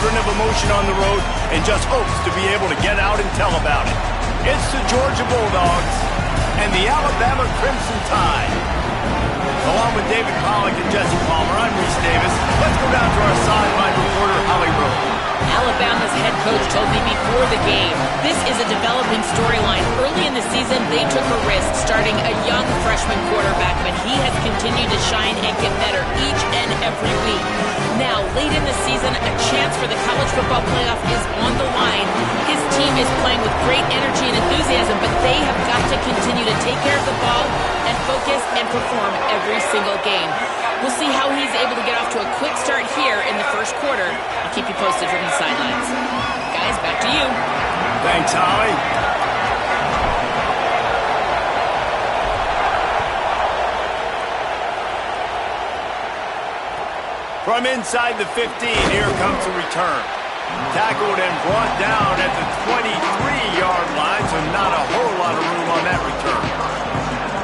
cauldron of emotion on the road and just hopes to be able to get out and tell about it. It's the Georgia Bulldogs and the Alabama Crimson Tide. Along with David Pollack and Jesse Palmer, I'm Reese Davis. Let's go down to our sideline reporter, Holly Rowe. Alabama's head coach told me before the game, this is a developing storyline. Early in the season, they took a risk starting a young freshman quarterback, but he has continued to shine and get better each and every week. Now, late in the season, a chance for the college football playoff is on the line. His team is playing with great energy and enthusiasm, but they have got to continue to take care of the ball and focus and perform every single game. We'll see how he's able to get off to a quick start here in the first quarter. I'll keep you posted from the sidelines. Guys, back to you. Thanks, Holly. From inside the 15, here comes the return. Tackled and brought down at the 23-yard line, so not a whole lot of room on that return.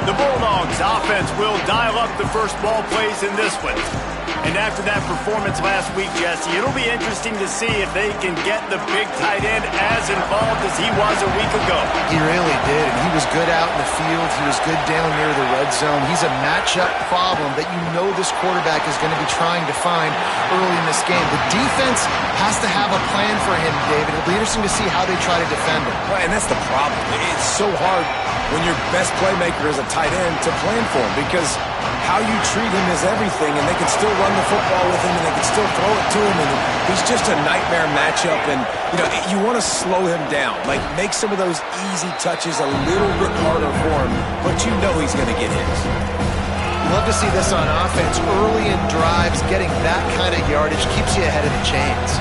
The Bulldogs offense will dial up the first ball plays in this one. And after that performance last week, Jesse, it'll be interesting to see if they can get the big tight end as involved as he was a week ago. He really did, and he was good out in the field. He was good down near the red zone. He's a matchup problem that you know this quarterback is going to be trying to find early in this game. The defense has to have a plan for him, David. It'll be interesting to see how they try to defend him. Right, and that's the problem. It's so hard when your best playmaker is a tight end to plan for him, because how you treat him is everything, and they can still run the football with him, and they can still throw it to him, and he's just a nightmare matchup. And you want to slow him down, like make some of those easy touches a little bit harder for him, but you know he's going to get his. Love to see this on offense. Early in drives, getting that kind of yardage keeps you ahead of the chains.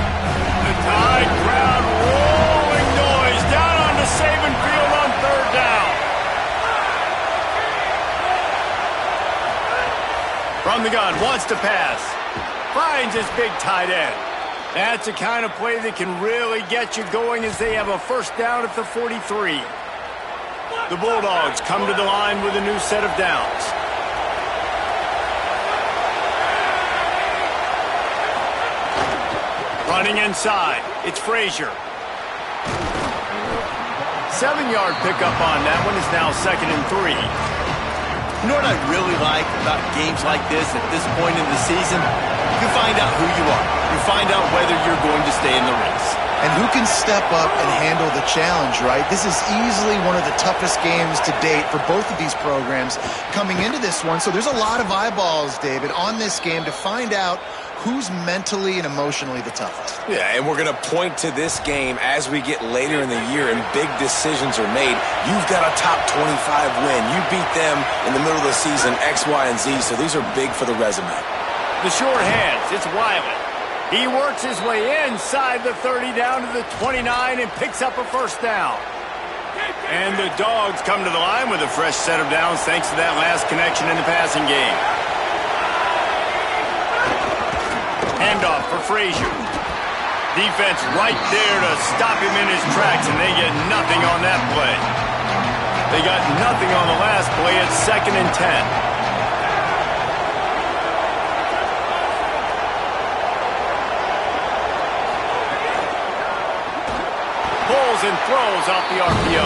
The Tide crowd rolling noise down on the Saban field on third down. From the gun, wants to pass. Finds his big tight end. That's the kind of play that can really get you going as they have a first down at the 43. The Bulldogs come to the line with a new set of downs. Running inside, it's Frazier. 7-yard pickup on that one is now 2nd and 3. You know what I really like about games like this at this point in the season? You find out who you are. You find out whether you're going to stay in the race. And who can step up and handle the challenge, right? This is easily one of the toughest games to date for both of these programs coming into this one. So there's a lot of eyeballs, David, on this game to find out who's mentally and emotionally the toughest. Yeah, and we're going to point to this game as we get later in the year and big decisions are made. You've got a top 25 win. You beat them in the middle of the season, X, Y, and Z, so these are big for the resume. The short hands, it's Wiley. He works his way inside the 30 down to the 29 and picks up a first down. And the Dogs come to the line with a fresh set of downs thanks to that last connection in the passing game. Handoff for Frazier. Defense right there to stop him in his tracks, and they get nothing on that play. They got nothing on the last play. It's 2nd and 10. Pulls and throws off the RPO.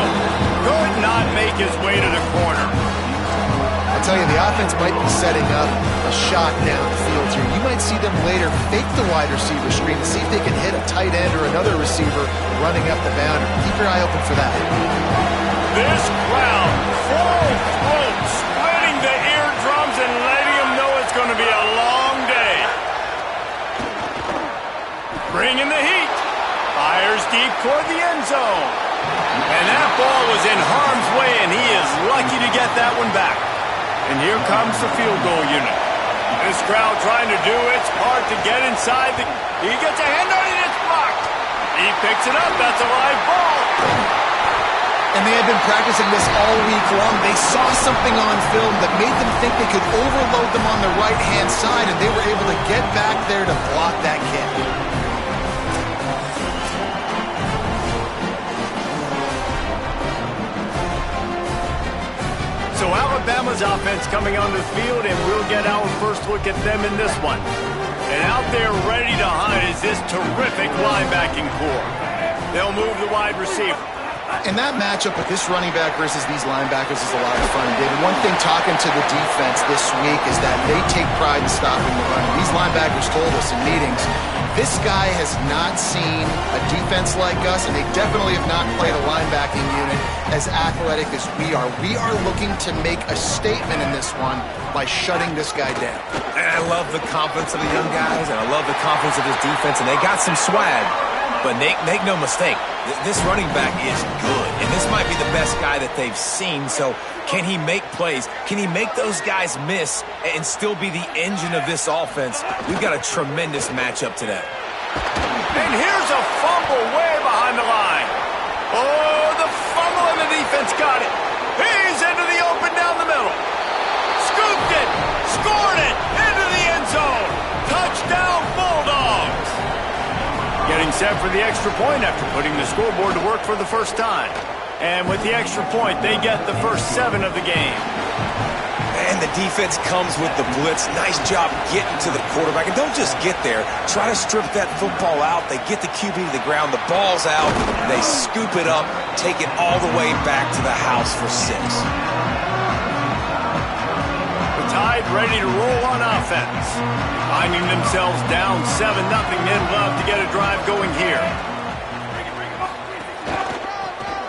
Could not make his way to the corner. I tell you, the offense might be setting up a shot down the field here. You might see them later fake the wide receiver screen to see if they can hit a tight end or another receiver running up the boundary. Keep your eye open for that. This crowd, full throat, splitting the eardrums and letting them know it's going to be a long day. Bringing the heat. Fires deep toward the end zone. And that ball was in harm's way, and he is lucky to get that one back. And here comes the field goal unit. This crowd trying to do its part to get inside. He gets a hand on it, it's blocked. He picks it up, that's a live ball. And they had been practicing this all week long. They saw something on film that made them think they could overload them on the right-hand side, and they were able to get back there to block that kick. So Alabama's offense coming on the field, and we'll get our first look at them in this one. And out there ready to hunt is this terrific linebacking core. They'll move the wide receiver. And that matchup with this running back versus these linebackers is a lot of fun, David. One thing talking to the defense this week is that they take pride in stopping the run. These linebackers told us in meetings, this guy has not seen a defense like us, and they definitely have not played a linebacking unit as athletic as we are. We are looking to make a statement in this one by shutting this guy down. And I love the confidence of the young guys, and I love the confidence of this defense, and they got some swag. But make no mistake, this running back is good, and this might be the best guy that they've seen. So can he make plays? Can he make those guys miss and still be the engine of this offense? We've got a tremendous matchup today. And here's a fumble way behind the line. Oh, the fumble, and the defense got it. He's into the open down the middle. Scooped it, scored it, into the end zone. Touchdown, Bulldogs. Getting set for the extra point after putting the scoreboard to work for the first time. And with the extra point, they get the first 7 of the game. And the defense comes with the blitz. Nice job getting to the quarterback. And don't just get there. Try to strip that football out. They get the QB to the ground. The ball's out. They scoop it up, take it all the way back to the house for 6. The Tide ready to roll on offense. Finding themselves down 7-0, they'd love to get a drive going here.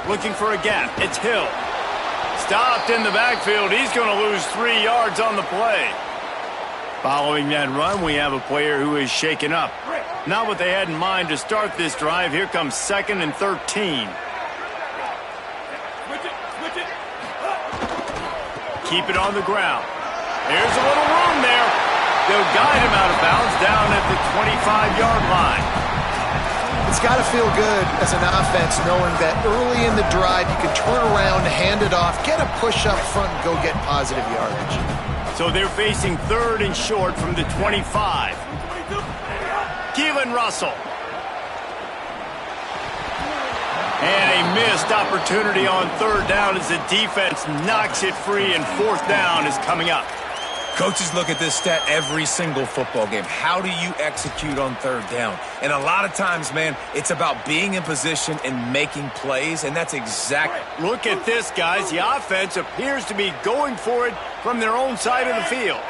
Looking for a gap. It's Hill. Stopped in the backfield. He's going to lose 3 yards on the play. Following that run, we have a player who is shaken up. Not what they had in mind to start this drive. Here comes 2nd and 13. Keep it on the ground. There's a little room there. They'll guide him out of bounds down at the 25-yard line. It's got to feel good as an offense knowing that early in the drive you can turn around, hand it off, get a push up front, and go get positive yardage. So they're facing 3rd and short from the 25. Keelan Russell. And a missed opportunity on 3rd down as the defense knocks it free, and 4th down is coming up. Coaches look at this stat every single football game. How do you execute on 3rd down? And a lot of times, man, it's about being in position and making plays, and that's exactly... Look at this, guys. The offense appears to be going for it from their own side of the field.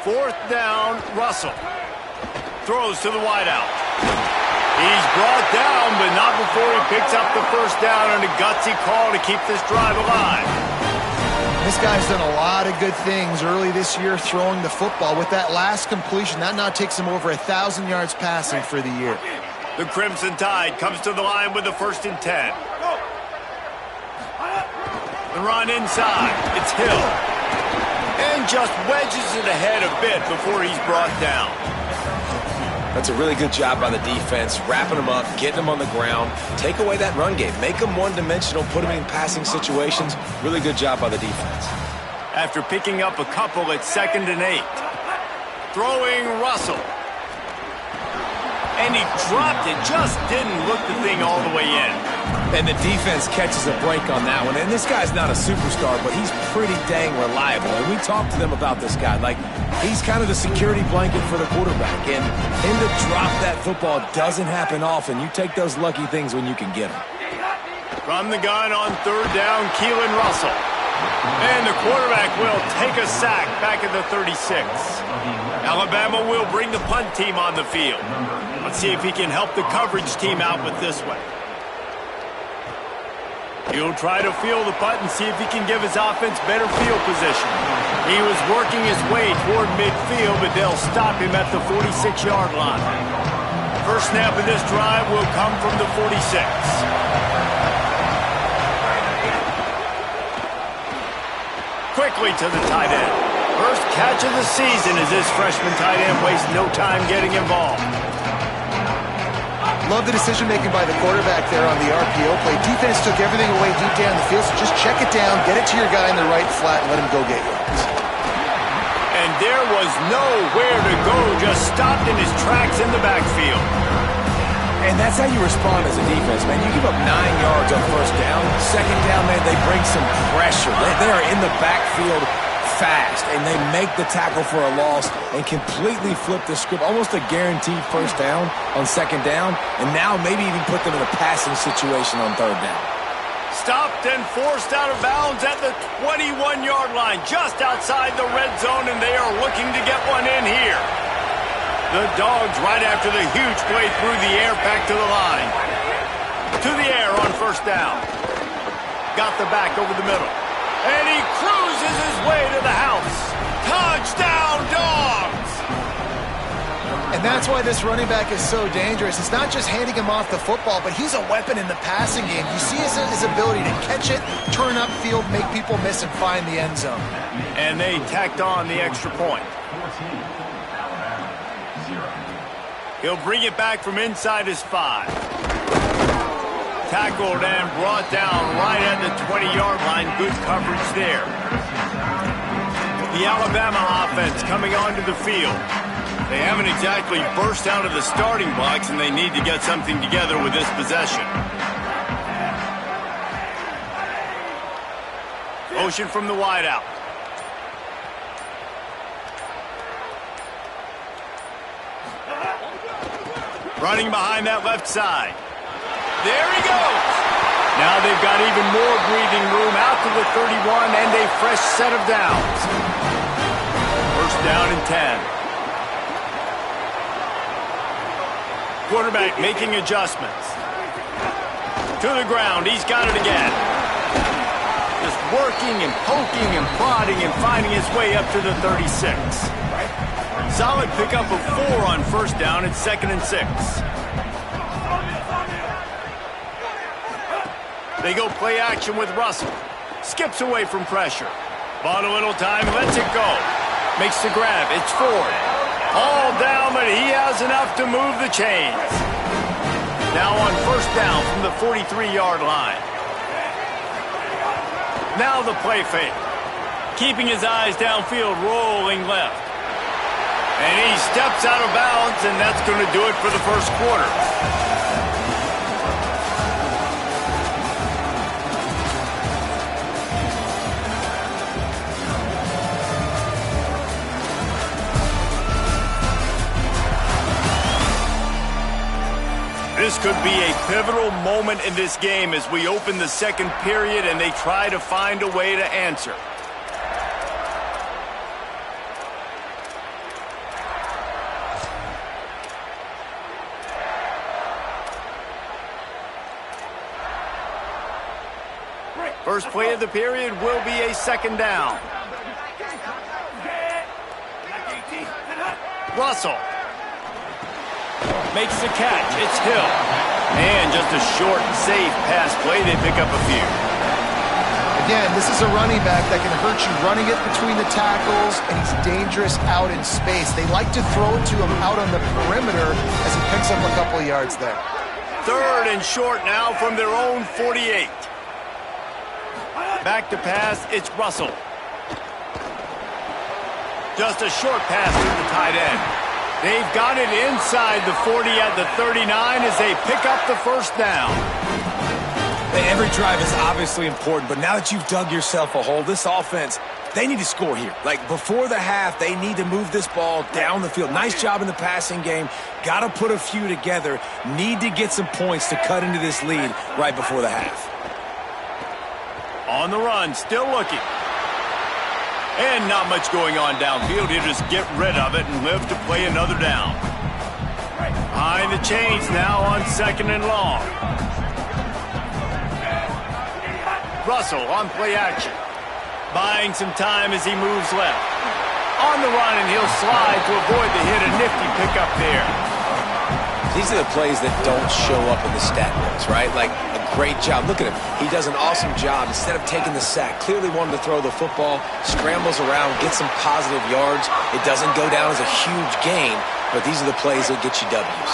4th down, Russell. Throws to the wideout. He's brought down, but not before he picks up the 1st down, and a gutsy call to keep this drive alive. This guy's done a lot of good things early this year throwing the football. With that last completion, that now takes him over 1,000 yards passing for the year. The Crimson Tide comes to the line with the 1st and 10. The run inside. It's Hill. And just wedges it ahead a bit before he's brought down. That's a really good job by the defense, wrapping them up, getting them on the ground. Take away that run game. Make them one-dimensional, put them in passing situations. Really good job by the defense. After picking up a couple at 2nd and 8. Throwing Russell. And he dropped it, just didn't look the thing all the way in. And the defense catches a break on that one. And this guy's not a superstar, but he's pretty dang reliable. And we talked to them about this guy. Like, he's kind of the security blanket for the quarterback. And him to drop that football doesn't happen often. You take those lucky things when you can get them. From the gun on 3rd down, Keelan Russell. And the quarterback will take a sack back at the 36. Alabama will bring the punt team on the field. Let's see if he can help the coverage team out with this one. He'll try to field the punt and see if he can give his offense better field position. He was working his way toward midfield, but they'll stop him at the 46-yard line. First snap of this drive will come from the 46. Quickly to the tight end. First catch of the season as this freshman tight end wastes no time getting involved. Love the decision-making by the quarterback there on the RPO play. Defense took everything away deep down the field, so just check it down, get it to your guy in the right flat, and let him go get yards. And there was nowhere to go, just stopped in his tracks in the backfield. And that's how you respond as a defense, man. You give up 9 yards on 1st down. 2nd down, man, they bring some pressure. They are in the backfield fast, and they make the tackle for a loss and completely flip the script, almost a guaranteed first down on second down, and now maybe even put them in a passing situation on third down. Stopped and forced out of bounds at the 21-yard line, just outside the red zone, and they are looking to get one in here. The Dogs right after the huge play through the air, back to the line. To the air on first down. Got the back over the middle. And he cruises his way to the house. Touchdown, Dogs! And that's why this running back is so dangerous. It's not just handing him off the football, but he's a weapon in the passing game. You see his ability to catch it, turn upfield, make people miss, and find the end zone. And they tacked on the extra point. He'll bring it back from inside his 5. Tackled and brought down right at the 20-yard line. Good coverage there. The Alabama offense coming onto the field. They haven't exactly burst out of the starting blocks, and they need to get something together with this possession. Motion from the wideout. Running behind that left side. There he goes. Now they've got even more breathing room out to the 31 and a fresh set of downs. First down and 10. Quarterback making adjustments. To the ground. He's got it again. Just working and poking and prodding and finding his way up to the 36. Solid pickup of 4 on first down at 2nd and 6. They go play action with Russell. Skips away from pressure. Bought a little time, lets it go. Makes the grab. It's Ford. All down, but he has enough to move the chains. Now on first down from the 43-yard line. Now the play fake. Keeping his eyes downfield, rolling left. And he steps out of bounds, and that's going to do it for the first quarter. This could be a pivotal moment in this game as we open the second period and they try to find a way to answer. First play of the period will be a second down. Russell makes the catch. It's Hill. And just a short, safe pass play. They pick up a few. Again, this is a running back that can hurt you running it between the tackles, and he's dangerous out in space. They like to throw it to him out on the perimeter as he picks up a couple of yards there. Third and short now from their own 48. Back to pass, it's Russell. Just a short pass to the tight end. They've got it inside the 40 at the 39 as they pick up the first down. Every drive is obviously important, but now that you've dug yourself a hole, this offense, they need to score here. Like, before the half, they need to move this ball down the field. Nice job in the passing game. Got to put a few together. Need to get some points to cut into this lead right before the half. On the run, still looking. And not much going on downfield. He'll just get rid of it and live to play another down. Behind the chains now on second and long. Russell on play action. Buying some time as he moves left. On the run, and he'll slide to avoid the hit. A nifty pickup there. These are the plays that don't show up in the stat books, right? Like, a great job. Look at him. He does an awesome job. Instead of taking the sack, clearly wanted to throw the football, scrambles around, gets some positive yards. It doesn't go down as a huge gain, but these are the plays that get you W's.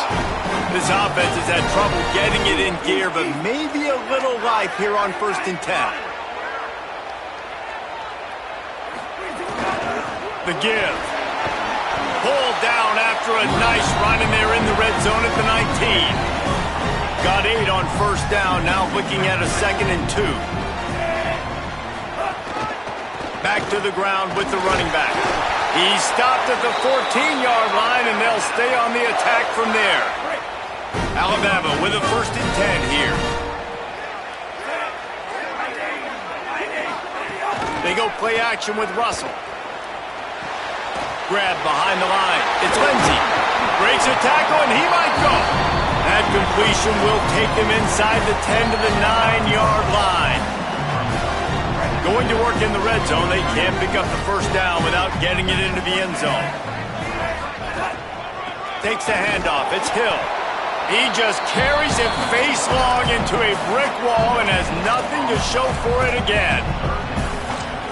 This offense has had trouble getting it in gear, but maybe a little life here on 1st and 10. The give. Pulled down after a nice run, and they're in the red zone at the 19. Got 8 on first down, now looking at a 2nd and 2. Back to the ground with the running back. He's stopped at the 14-yard line, and they'll stay on the attack from there. Alabama with a 1st and 10 here. They go play action with Russell. Grab behind the line. It's Lindsey. Breaks a tackle, and he might go. That completion will take them inside the 10 to the 9-yard line. Going to work in the red zone. They can't pick up the 1st down without getting it into the end zone. Takes the handoff. It's Hill. He just carries it face long into a brick wall and has nothing to show for it again.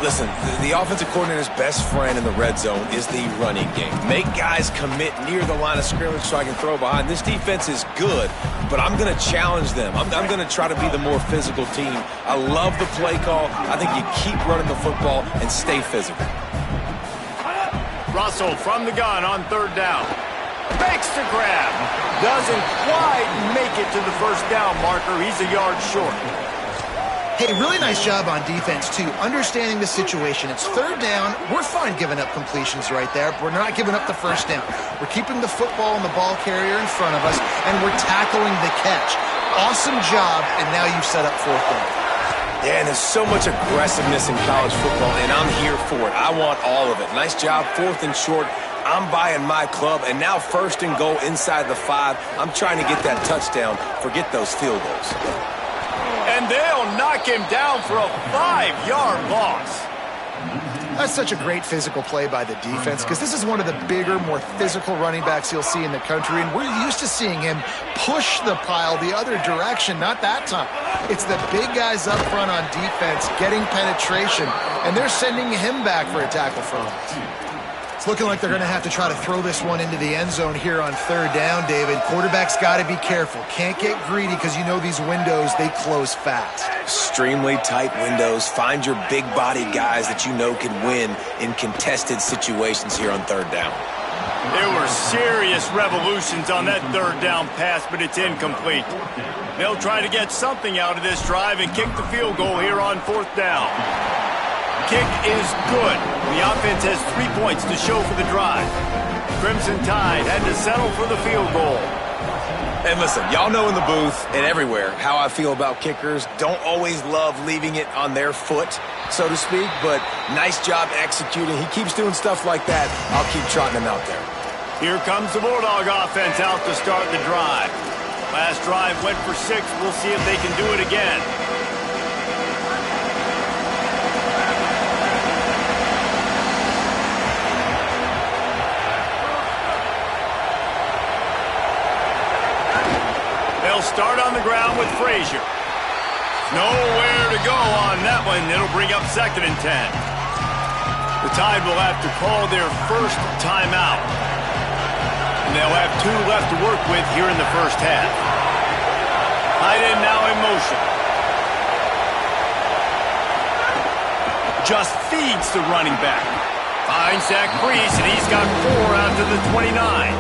Listen, the offensive coordinator's best friend in the red zone is the running game. Make guys commit near the line of scrimmage so I can throw behind. This defense is good, but I'm going to challenge them. I'm going to try to be the more physical team. I love the play call. I think you keep running the football and stay physical. Russell from the gun on 3rd down. Makes the grab. Doesn't quite make it to the 1st down marker. He's a yard short. Hey, really nice job on defense, too, understanding the situation. It's 3rd down. We're fine giving up completions right there. We're not giving up the 1st down. We're keeping the football and the ball carrier in front of us, and we're tackling the catch. Awesome job, and now you've set up 4th down. Yeah, and there's so much aggressiveness in college football, and I'm here for it. I want all of it. Nice job, 4th and short. I'm buying my club, and now 1st and goal inside the 5. I'm trying to get that touchdown. Forget those field goals. And they'll knock him down for a 5-yard loss. That's such a great physical play by the defense because this is one of the bigger, more physical running backs you'll see in the country, and we're used to seeing him push the pile the other direction, not that time. It's the big guys up front on defense getting penetration, and they're sending him back for a tackle for loss. It's looking like they're going to have to try to throw this one into the end zone here on 3rd down, David. Quarterback's got to be careful. Can't get greedy because you know these windows, they close fast. Extremely tight windows. Find your big-bodied guys that you know can win in contested situations here on 3rd down. There were serious revolutions on that 3rd down pass, but it's incomplete. They'll try to get something out of this drive and kick the field goal here on 4th down. Kick is good. The offense has 3 points to show for the drive. Crimson Tide had to settle for the field goal. And listen, y'all know in the booth and everywhere how I feel about kickers. Don't always love leaving it on their foot, so to speak, but nice job executing. He keeps doing stuff like that. I'll keep trotting him out there. Here comes the Bulldog offense out to start the drive. Last drive went for 6. We'll see if they can do it again. Start on the ground with Frazier. Nowhere to go on that one. It'll bring up 2nd and 10. The Tide will have to call their 1st timeout. And they'll have 2 left to work with here in the 1st half. Tight end now in motion. Just feeds the running back. Finds Zach Brees, and he's got 4 out to the 29.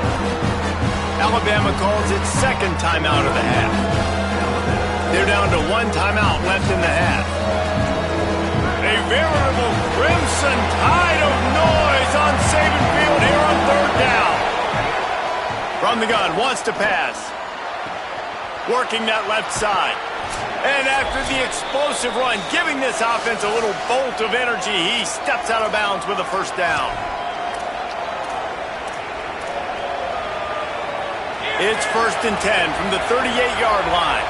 Alabama calls its 2nd timeout of the half. They're down to 1 timeout left in the half. A veritable crimson tide of noise on Saban Field here on 3rd down. From the gun, wants to pass. Working that left side. And after the explosive run, giving this offense a little bolt of energy, he steps out of bounds with a 1st down. It's 1st and 10 from the 38-yard line.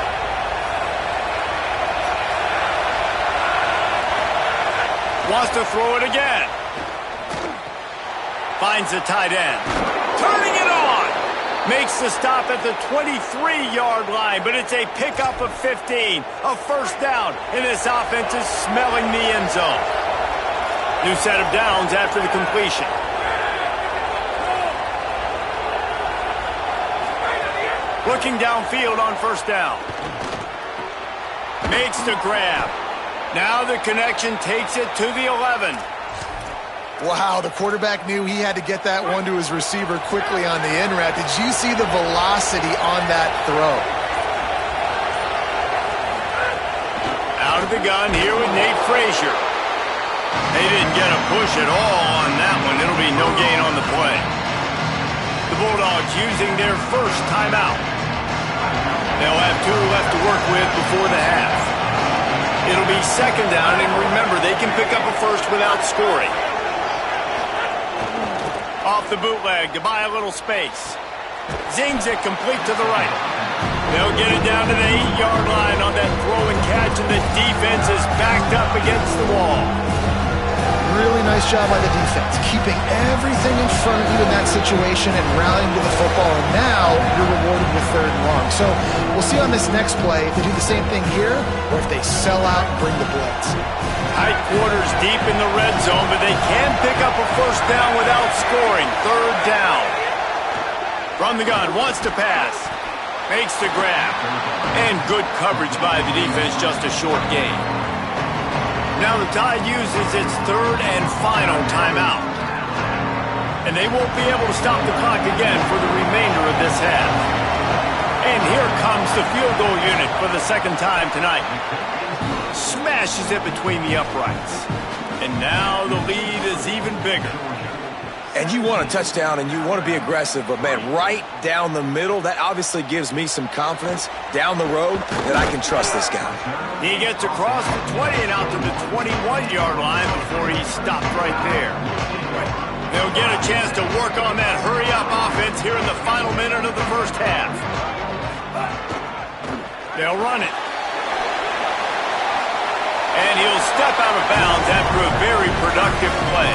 Wants to throw it again. Finds the tight end. Turning it on. Makes the stop at the 23-yard line, but it's a pickup of 15. A 1st down, and this offense is smelling the end zone. New set of downs after the completion. Looking downfield on 1st down. Makes the grab. Now the connection takes it to the 11. Wow, the quarterback knew he had to get that one to his receiver quickly on the in route. Did you see the velocity on that throw? Out of the gun here with Nate Frazier. They didn't get a push at all on that one. It'll be no gain on the play. The Bulldogs using their first timeout. They'll have 2 left to work with before the half. It'll be second down, and remember, they can pick up a first without scoring. Off the bootleg to buy a little space. Zings it complete to the right. They'll get it down to the 8-yard line on that throw and catch, and the defense is backed up against the wall. Really nice job by the defense, keeping everything in front of you in that situation and rallying to the football, and now you're rewarded with 3rd and long. So we'll see on this next play if they do the same thing here or if they sell out and bring the blitz. Tight quarters deep in the red zone, but they can pick up a first down without scoring. 3rd down. From the gun, wants to pass. Makes the grab. And good coverage by the defense, just a short gain. Now the Tide uses its 3rd and final timeout. And they won't be able to stop the clock again for the remainder of this half. And here comes the field goal unit for the 2nd time tonight. Smashes it between the uprights. And now the lead is even bigger. And you want a touchdown and you want to be aggressive, but man, right down the middle, that obviously gives me some confidence down the road that I can trust this guy. He gets across the 20 and out to the 21-yard line before he stopped right there. They'll get a chance to work on that hurry-up offense here in the final minute of the first half. They'll run it. And he'll step out of bounds after a very productive play.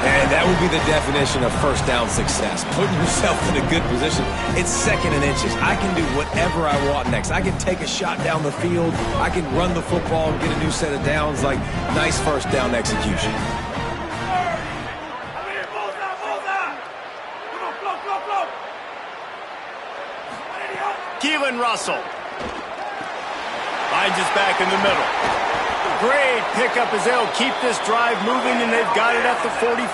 And that would be the definition of first down success. Putting yourself in a good position. It's 2nd and inches. I can do whatever I want next. I can take a shot down the field. I can run the football and get a new set of downs. Like, nice first down execution. Keelan Russell finds us back in the middle. Great pickup as they'll keep this drive moving, and they've got it at the 45.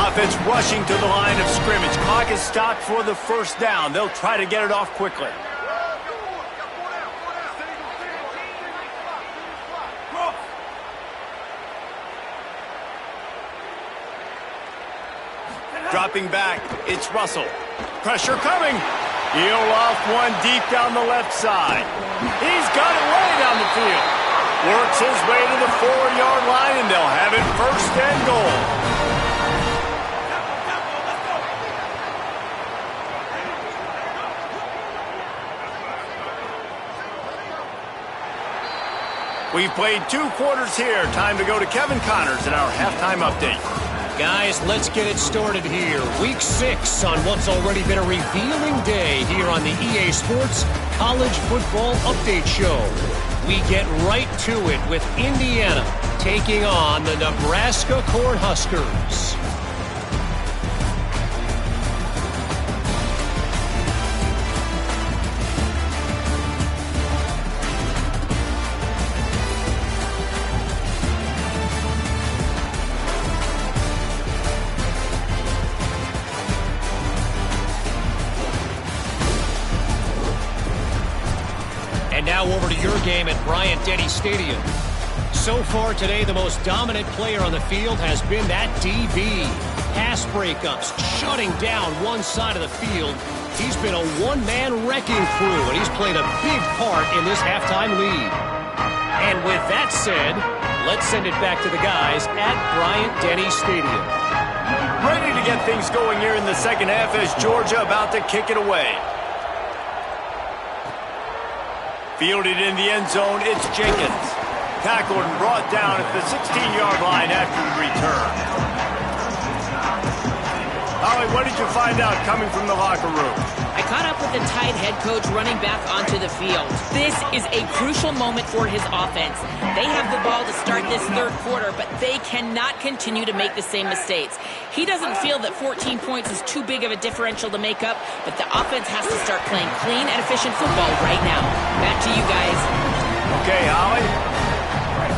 Offense rushing to the line of scrimmage. Clock is stopped for the first down. They'll try to get it off quickly. Dropping back, it's Russell. Pressure coming. He'll off one deep down the left side. He's got it way down the field. Works his way to the 4-yard line, and they'll have it 1st and goal. We've played 2 quarters here. Time to go to Kevin Connors in our halftime update. Guys, let's get it started here. Week 6 on what's already been a revealing day here on the EA Sports College Football Update Show. We get right to it with Indiana taking on the Nebraska Cornhuskers. Now over to your game at Bryant-Denny Stadium. So far today, the most dominant player on the field has been that DB. Pass breakups, shutting down one side of the field. He's been a one-man wrecking crew, and he's played a big part in this halftime lead. And with that said, let's send it back to the guys at Bryant-Denny Stadium. Ready to get things going here in the second half as Georgia about to kick it away. Fielded in the end zone, it's Jenkins. Tackled and brought down at the 16-yard line after the return. Holly, what did you find out coming from the locker room? I caught up with the Tide head coach running back onto the field. This is a crucial moment for his offense. They have the ball to start this 3rd quarter, but they cannot continue to make the same mistakes. He doesn't feel that 14 points is too big of a differential to make up, but the offense has to start playing clean and efficient football right now. Back to you guys. Okay, Holly.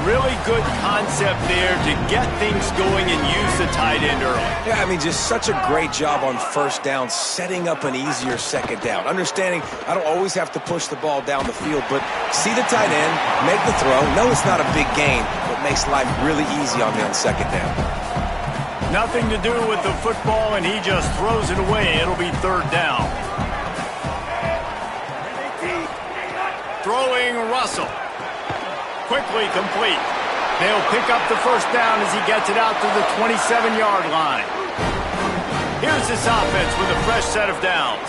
Really good concept there to get things going and use the tight end early. Yeah, I mean, just such a great job on first down, setting up an easier second down. Understanding I don't always have to push the ball down the field, but see the tight end, make the throw. No, it's not a big gain, but makes life really easy on me on second down. Nothing to do with the football, and he just throws it away. It'll be third down. Throwing Russell. Quickly complete. They'll pick up the first down as he gets it out to the 27-yard line. Here's this offense with a fresh set of downs.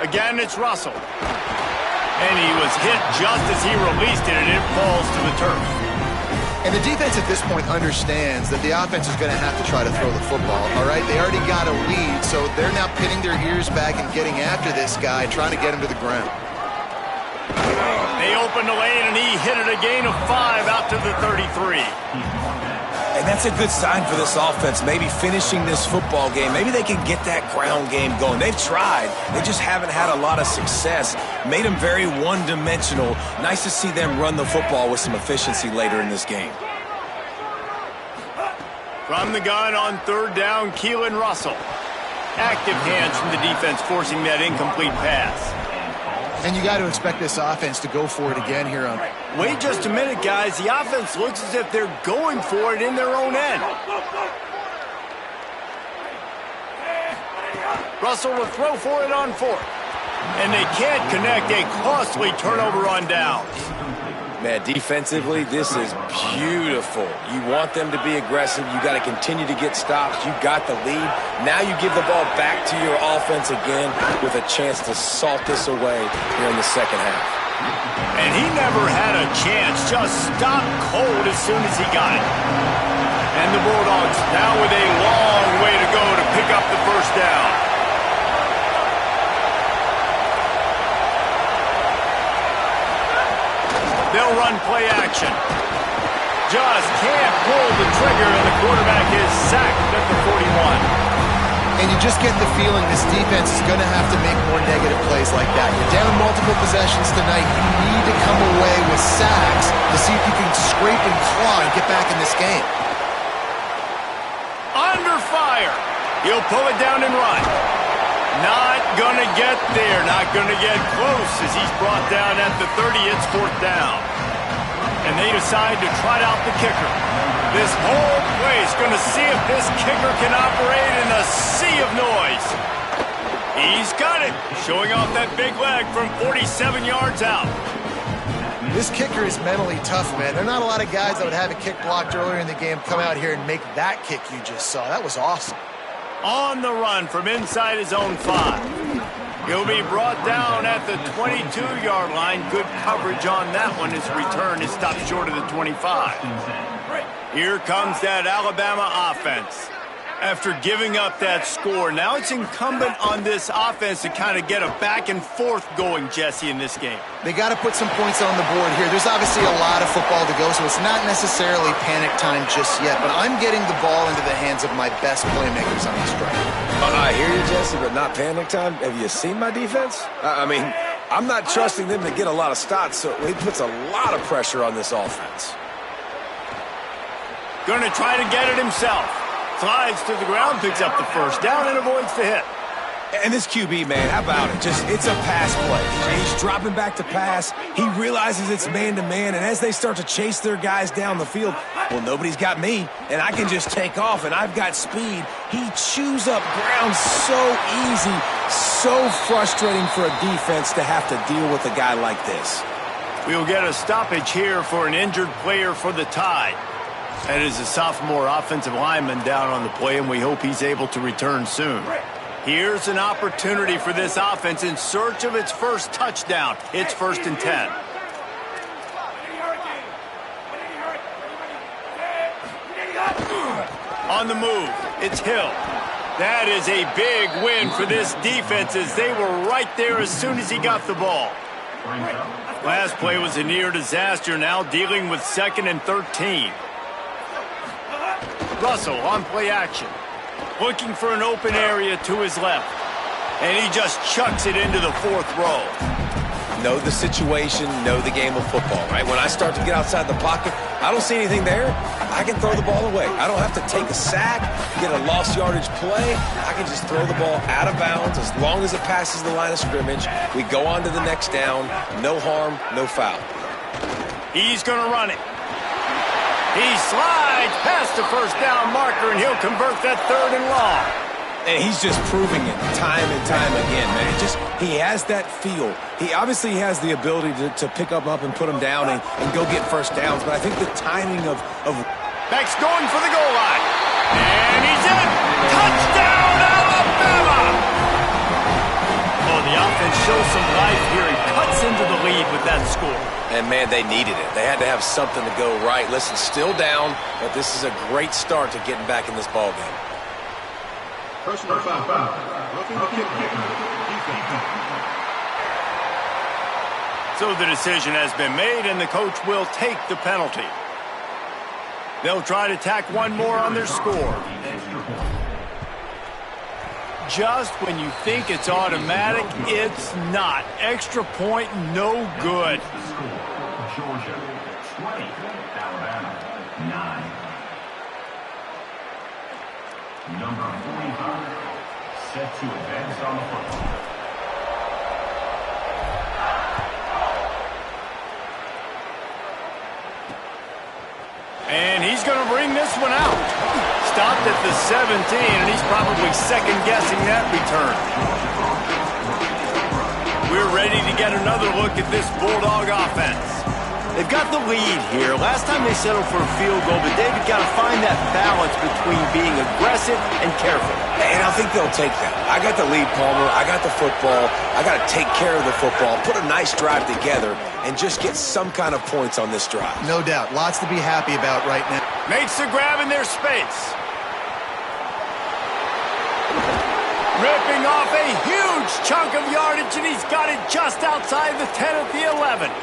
Again, it's Russell. And he was hit just as he released it, and it falls to the turf. And the defense at this point understands that the offense is going to have to try to throw the football, all right? They already got a lead, so they're now pinning their ears back and getting after this guy, trying to get him to the ground. They opened the lane, and he hit it a gain of 5 out to the 33. And that's a good sign for this offense, maybe finishing this football game. Maybe they can get that ground game going. They've tried. They just haven't had a lot of success. Made them very one-dimensional. Nice to see them run the football with some efficiency later in this game. From the gun on third down, Keelan Russell. Active hands from the defense forcing that incomplete pass. And you got to expect this offense to go for it again here on. Wait just a minute, guys. The offense looks as if they're going for it in their own end. Russell will throw for it on fourth. And they can't connect. A costly turnover on downs. Man, defensively, this is beautiful. You want them to be aggressive. You got to continue to get stops. You got the lead. Now you give the ball back to your offense again with a chance to salt this away here in the second half. And he never had a chance. Just stopped cold as soon as he got it. And the Bulldogs now with a long way to go to pick up the first down. They'll run play action. Just can't pull the trigger, and the quarterback is sacked at the 41. And you just get the feeling this defense is going to have to make more negative plays like that. You're down multiple possessions tonight. You need to come away with sacks to see if you can scrape and claw and get back in this game. Under fire. He'll pull it down and run. Not going to get there. Not going to get close as he's brought down at the 30. It's fourth down. And they decide to trot out the kicker. This whole place going to see if this kicker can operate in a sea of noise. He's got it. Showing off that big leg from 47 yards out. This kicker is mentally tough, man. There are not a lot of guys that would have a kick blocked earlier in the game come out here and make that kick you just saw. That was awesome. On the run from inside his own 5. He'll be brought down at the 22-yard line. Good coverage on that one. His return is stopped short of the 25. Here comes that Alabama offense. After giving up that score, now it's incumbent on this offense to kind of get a back and forth going, Jesse, in this game. They got to put some points on the board here. There's obviously a lot of football to go, so it's not necessarily panic time just yet, but I'm getting the ball into the hands of my best playmakers on this drive. I hear you, Jesse, but not panic time. Have you seen my defense? I mean, I'm not trusting them to get a lot of stops, so it puts a lot of pressure on this offense. Going to try to get it himself. Slides to the ground, picks up the first down, and avoids the hit. And this QB, man, how about it? It's a pass play. He's dropping back to pass. He realizes it's man-to-man, and as they start to chase their guys down the field, well, nobody's got me, and I can just take off, and I've got speed. He chews up ground so easy, so frustrating for a defense to have to deal with a guy like this. We'll get a stoppage here for an injured player for the Tide. That is a sophomore offensive lineman down on the play, and we hope he's able to return soon. Here's an opportunity for this offense in search of its first touchdown. It's 1st and 10. On the move, it's Hill. That is a big win for this defense as they were right there as soon as he got the ball. Last play was a near disaster, now dealing with 2nd and 13. Russell on play action. Looking for an open area to his left. And he just chucks it into the 4th row. know the situation, know the game of football, right? When I start to get outside the pocket, I don't see anything there, I can throw the ball away. I don't have to take a sack, get a lost yardage play. I can just throw the ball out of bounds as long as it passes the line of scrimmage. We go on to the next down. No harm, no foul. He's going to run it. He slides past the first down marker, and he'll convert that 3rd and long. And he's just proving it time and time again, man. He has that feel. He obviously has the ability to pick up and put him down and go get first downs. But I think the timing of Beck's going for the goal line. And he's in. Touchdown, Alabama! Oh, the offense shows some life here and cuts into the lead with that score. And, man, they needed it. They had to have something to go right. Listen, still down, but this is a great start to getting back in this ball game. Personal foul. So the decision has been made, and the coach will take the penalty. They'll try to tack one more on their score. Just when you think it's automatic, it's not. Extra point, no good. Georgia 20, Alabama 9. Number 45, set to advance on the football. And he's going to bring this one out. Stopped at the 17, and he's probably second-guessing that return. We're ready to get another look at this Bulldog offense. They've got the lead here. Last time they settled for a field goal, but they've got to find that balance between being aggressive and careful. And I think they'll take that. I got the lead, Palmer. I got the football. I got to take care of the football, put a nice drive together, and just get some kind of points on this drive. No doubt. Lots to be happy about right now. Makes the grab in their space. Ripping off a huge chunk of yardage, and he's got it just outside the 10 at the 11.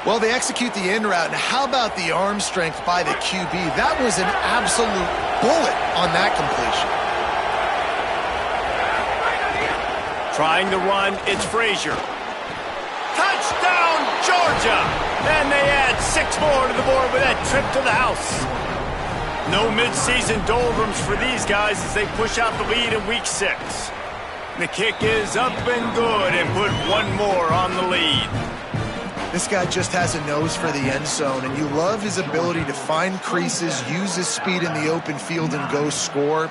Well, they execute the in route, and how about the arm strength by the QB? That was an absolute bullet on that completion. Trying to run, it's Frazier. Touchdown, Georgia! And they add 6 more to the board with that trip to the house. No midseason doldrums for these guys as they push out the lead in Week 6. The kick is up and good and put one more on the lead. This guy just has a nose for the end zone, and you love his ability to find creases, use his speed in the open field, and go score.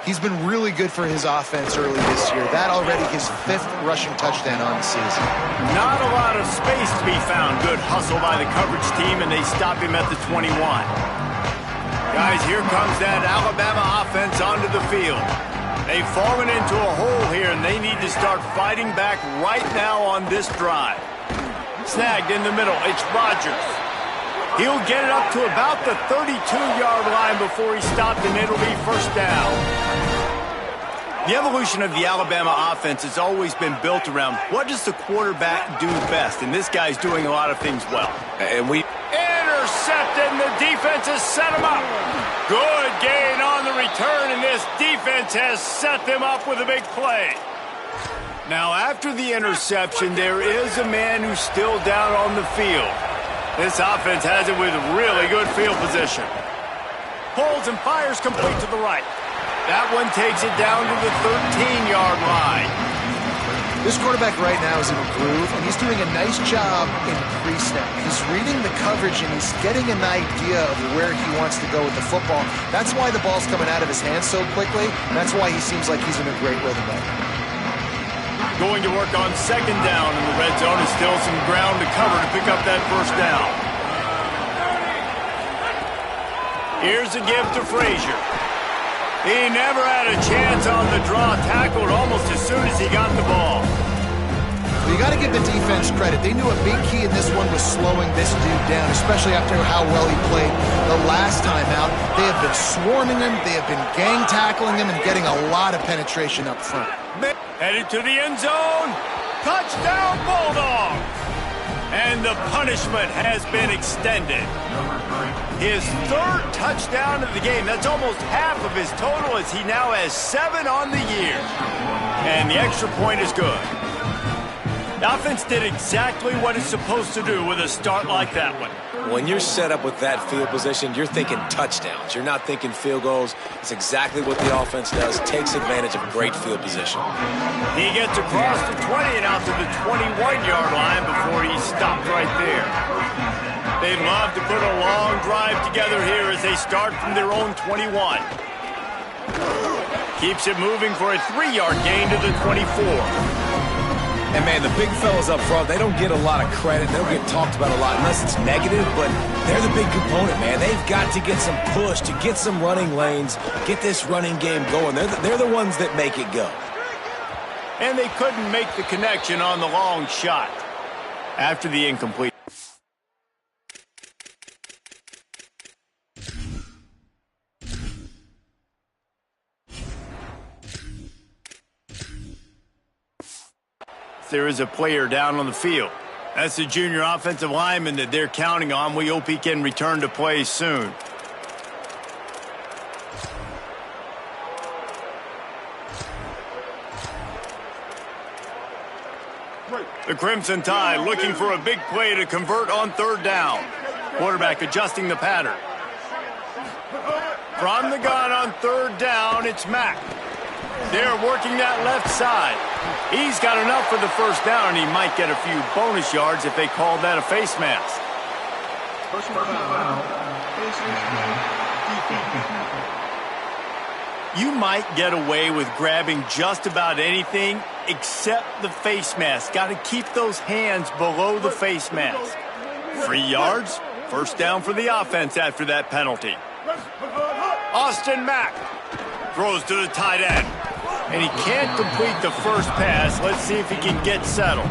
He's been really good for his offense early this year. That already his 5th rushing touchdown on the season. Not a lot of space to be found. Good hustle by the coverage team, and they stop him at the 21. Guys, here comes that Alabama offense onto the field. They've fallen into a hole here, and they need to start fighting back right now on this drive. Snagged in the middle, it's Rodgers. He'll get it up to about the 32-yard line before he's stopped, and it'll be first down. The evolution of the Alabama offense has always been built around what does the quarterback do best, and this guy's doing a lot of things well. And we intercepted, and the defense has set him up. Good gain on the return, and this defense has set them up with a big play. Now, after the interception, there is a man who's still down on the field. This offense has it with really good field position. Pulls and fires complete to the right. That one takes it down to the 13-yard line. This quarterback right now is in a groove, and he's doing a nice job in pre-snap. He's reading the coverage, and he's getting an idea of where he wants to go with the football. That's why the ball's coming out of his hands so quickly, and that's why he seems like he's in a great rhythm right now. Going to work on second down in the red zone. Is still some ground to cover to pick up that first down. Here's a give to Frazier. He never had a chance on the draw, tackled almost as soon as he got the ball. Well, you got to give the defense credit. They knew a big key in this one was slowing this dude down, especially after how well he played the last time out. They have been swarming him, they have been gang tackling him, and getting a lot of penetration up front. Headed to the end zone. Touchdown, Bulldog! And the punishment has been extended. His 3rd touchdown of the game. That's almost half of his total as he now has 7 on the year. And the extra point is good. The offense did exactly what it's supposed to do with a start like that one. When you're set up with that field position, you're thinking touchdowns. You're not thinking field goals. It's exactly what the offense does, takes advantage of great field position. He gets across the 20 and out to the 21-yard line before he stopped right there. They'd love to put a long drive together here as they start from their own 21. Keeps it moving for a 3-yard gain to the 24. And, man, the big fellas up front, they don't get a lot of credit. They don't get talked about a lot unless it's negative, but they're the big component, man. They've got to get some push, to get some running lanes, get this running game going. They're the ones that make it go. And they couldn't make the connection on the long shot after the incomplete. There is a player down on the field. That's the junior offensive lineman that they're counting on. We hope he can return to play soon. The Crimson Tide looking for a big play to convert on 3rd down. Quarterback adjusting the pattern. From the gun on 3rd down, it's Mack. They're working that left side. He's got enough for the 1st down, and he might get a few bonus yards if they call that a face mask. You might get away with grabbing just about anything except the face mask. Got to keep those hands below the face mask. 3 yards, 1st down for the offense after that penalty. Austin Mack throws to the tight end. And he can't complete the first pass. Let's see if he can get settled.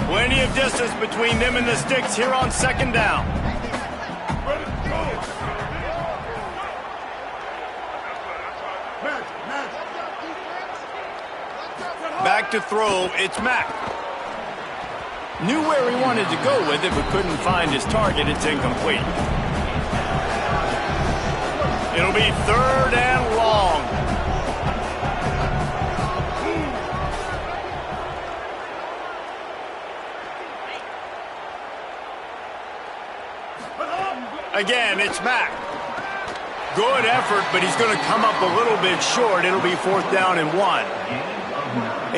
Plenty of distance between them and the sticks here on 2nd down. Back to throw, it's Mack. Knew where he wanted to go with it, but couldn't find his target. It's incomplete. It'll be 3rd and long. Again, it's Mack. Good effort, but he's going to come up a little bit short. It'll be 4th down and 1.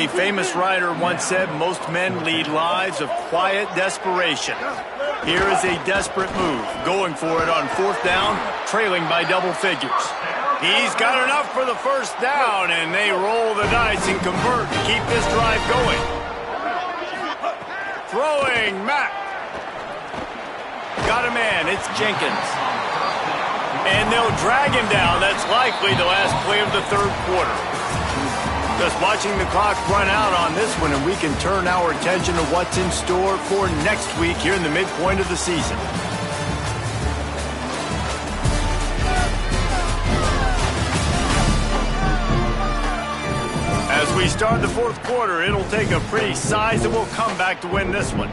A famous writer once said, most men lead lives of quiet desperation. Here is a desperate move, going for it on 4th down, trailing by double figures. He's got enough for the 1st down, and they roll the dice and convert to keep this drive going. Throwing, Mack. Got a man, it's Jenkins. And they'll drag him down. That's likely the last play of the 3rd quarter. Just watching the clock run out on this one, and we can turn our attention to what's in store for next week here in the midpoint of the season. As we start the 4th quarter, it'll take a pretty sizable comeback to win this one.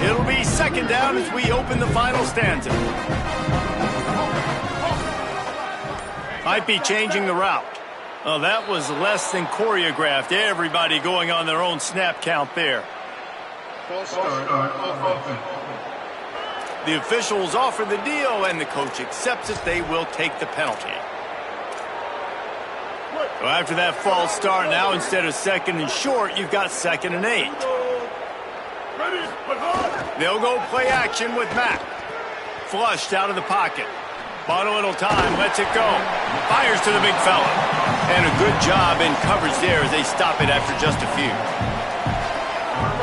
It'll be 2nd down as we open the final stanza. Might be changing the route. Oh, that was less than choreographed. Everybody going on their own snap count there. The officials offer the deal, and the coach accepts it. They will take the penalty. So after that false start, now instead of 2nd and short, you've got 2nd and 8. They'll go play action with Mack. Flushed out of the pocket. Bought a little time, lets it go. Fires to the big fella. And a good job in coverage there as they stop it after just a few.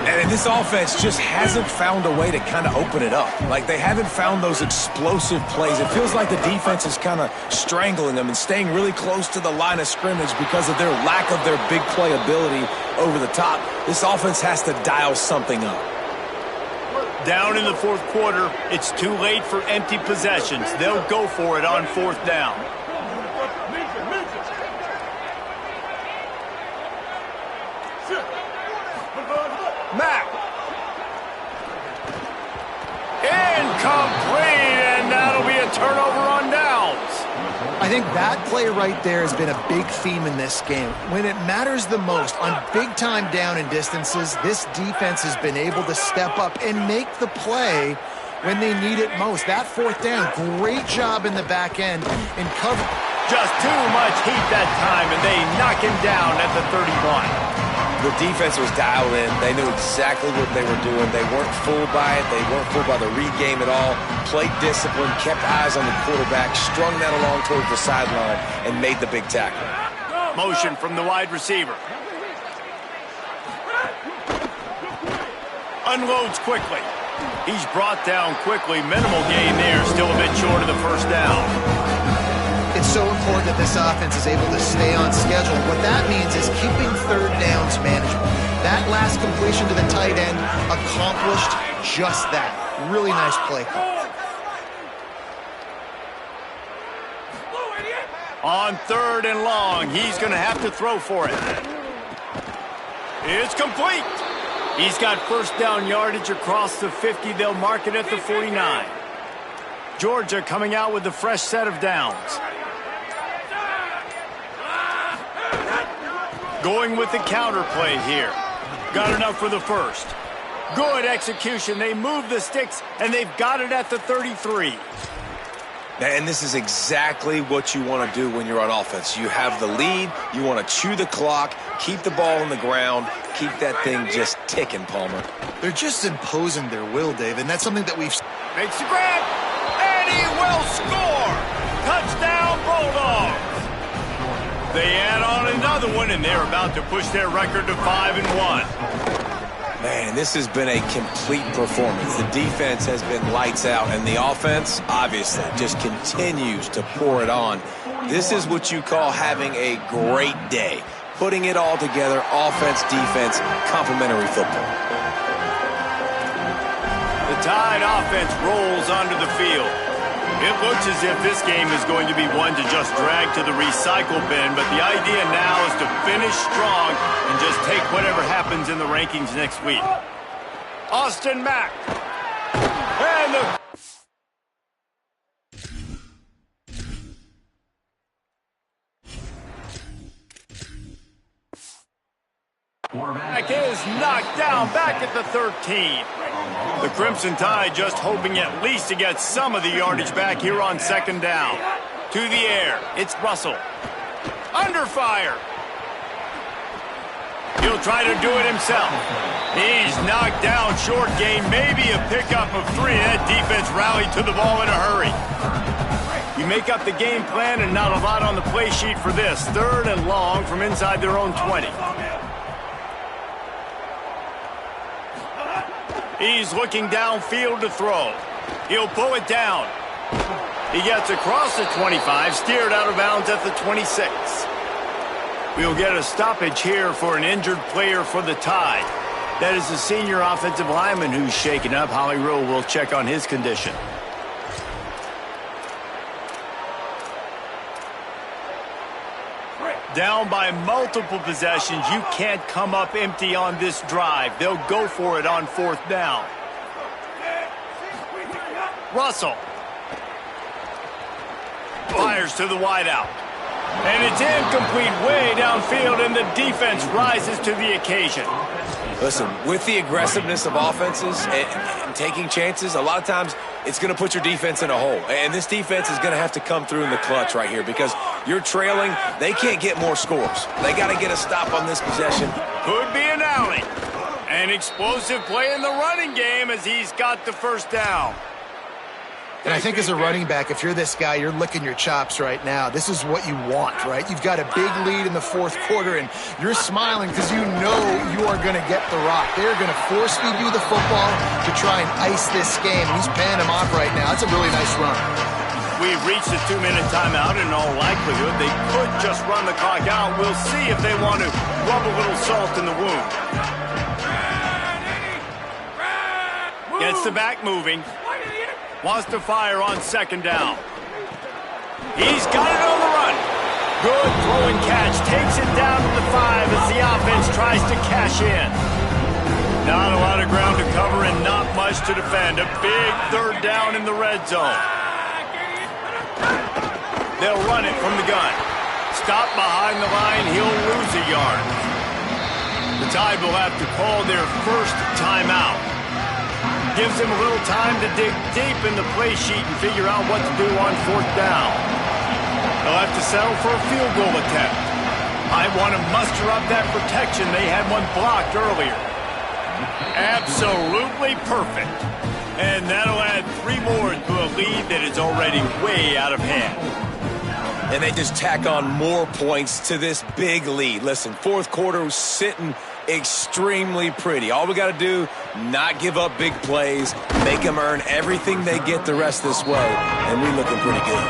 And this offense just hasn't found a way to kind of open it up. Like, they haven't found those explosive plays. It feels like the defense is kind of strangling them and staying really close to the line of scrimmage because of their lack of their big play ability over the top. This offense has to dial something up. Down in the 4th quarter, it's too late for empty possessions. They'll go for it on 4th down. Mack. think that play right there has been a big theme in this game. When it matters the most, on big-time down and distances, this defense has been able to step up and make the play when they need it most. That fourth down, great job in the back end in cover. Just too much heat that time, and they knock him down at the 31. The defense was dialed in. They knew exactly what they were doing. They weren't fooled by it. They weren't fooled by the read game at all. Played discipline, kept eyes on the quarterback, strung that along towards the sideline, and made the big tackle. Motion from the wide receiver. Unloads quickly. He's brought down quickly. Minimal gain there. Still a bit short of the first down. It's so important that this offense is able to stay on schedule. What that means is keeping third downs manageable. That last completion to the tight end accomplished just that. Really nice play call. On 3rd and long, he's going to have to throw for it. It's complete. He's got first down yardage across the 50. They'll mark it at the 49. Georgia coming out with a fresh set of downs. Going with the counter play here. Got enough for the first. Good execution. They move the sticks, and they've got it at the 33. And this is exactly what you want to do when you're on offense. You have the lead. You want to chew the clock, keep the ball on the ground, keep that thing just ticking, Palmer. They're just imposing their will, Dave, and that's something that we've... Makes the grab, and he will score. Touchdown, Bulldogs. They add on another one, and they're about to push their record to 5-1. Man, this has been a complete performance. The defense has been lights out, and the offense, obviously, just continues to pour it on. This is what you call having a great day. Putting it all together, offense, defense, complementary football. The Tide offense rolls onto the field. It looks as if this game is going to be one to just drag to the recycle bin, but the idea now is to finish strong and just take whatever happens in the rankings next week. Austin Mack. And the... Mack is knocked down back at the 13. The Crimson Tide just hoping at least to get some of the yardage back here on 2nd down. To the air, it's Russell. Under fire. He'll try to do it himself. He's knocked down, short gain, maybe a pickup of 3. That defense rallied to the ball in a hurry. You make up the game plan and not a lot on the play sheet for this. 3rd and long from inside their own 20. He's looking downfield to throw. He'll pull it down. He gets across the 25, steered out of bounds at the 26. We'll get a stoppage here for an injured player for the Tide. That is the senior offensive lineman who's shaken up. Holly Rowe will check on his condition. Down by multiple possessions. You can't come up empty on this drive. They'll go for it on 4th down. Russell. Fires to the wideout. And it's incomplete way downfield, and the defense rises to the occasion. Listen, with the aggressiveness of offenses and taking chances, a lot of times it's going to put your defense in a hole. And this defense is going to have to come through in the clutch right here because you're trailing. They can't get more scores. They got to get a stop on this possession. Could be an alley. An explosive play in the running game as he's got the first down. And I think as a running back, if you're this guy, you're licking your chops right now. This is what you want, right? You've got a big lead in the 4th quarter, and you're smiling because you know you are going to get the rock. They're going to force-feed you the football to try and ice this game. He's paying him off right now. It's a really nice run. We've reached a 2-minute timeout. In all likelihood, they could just run the clock out. We'll see if they want to rub a little salt in the wound. Gets the back moving. Wants to fire on 2nd down. He's got it on the run. Good throw and catch. Takes it down to the 5 as the offense tries to cash in. Not a lot of ground to cover and not much to defend. A big 3rd down in the red zone. They'll run it from the gun. Stop behind the line, he'll lose a yard. The Tide will have to call their first timeout. Gives them a little time to dig deep in the play sheet and figure out what to do on fourth down. They'll have to settle for a field goal attempt. I want to muster up that protection. They had one blocked earlier. Absolutely perfect. And that'll add 3 more to a lead that is already way out of hand. And they just tack on more points to this big lead. Listen, fourth quarter was sitting extremely pretty. All we got to do, not give up big plays, make them earn everything they get the rest this way, and we're looking pretty good.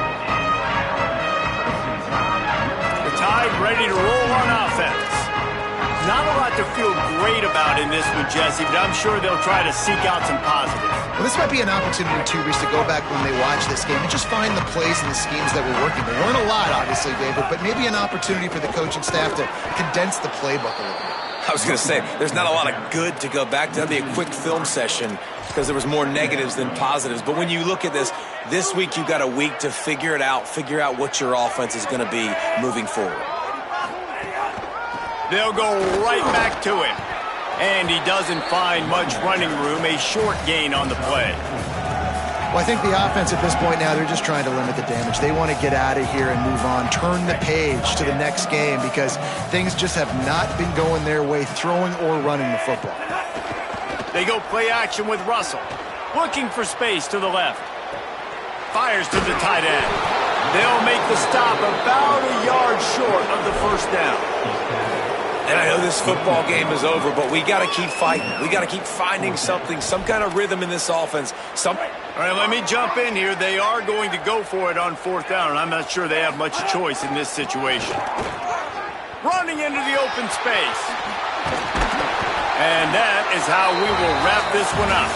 The Tide ready to roll on offense. Not a lot to feel great about in this one, Jesse, but I'm sure they'll try to seek out some positives. Well, this might be an opportunity, too, Reese, to go back when they watch this game and just find the plays and the schemes that were working. There weren't a lot, obviously, David, but maybe an opportunity for the coaching staff to condense the playbook a little bit. I was going to say, there's not a lot of good to go back to. That'd be a quick film session because there was more negatives than positives. But when you look at this week you've got a week to figure it out, figure out what your offense is going to be moving forward. They'll go right back to him. And he doesn't find much running room, a short gain on the play. Well, I think the offense at this point now, they're just trying to limit the damage. They want to get out of here and move on, turn the page to the next game because things just have not been going their way, throwing or running the football. They go play action with Russell, looking for space to the left. Fires to the tight end. They'll make the stop about a yard short of the first down. And I know this football game is over, but we got to keep fighting. We got to keep finding something, some kind of rhythm in this offense. All right, let me jump in here. They are going to go for it on fourth down, and I'm not sure they have much choice in this situation. Running into the open space. And that is how we will wrap this one up.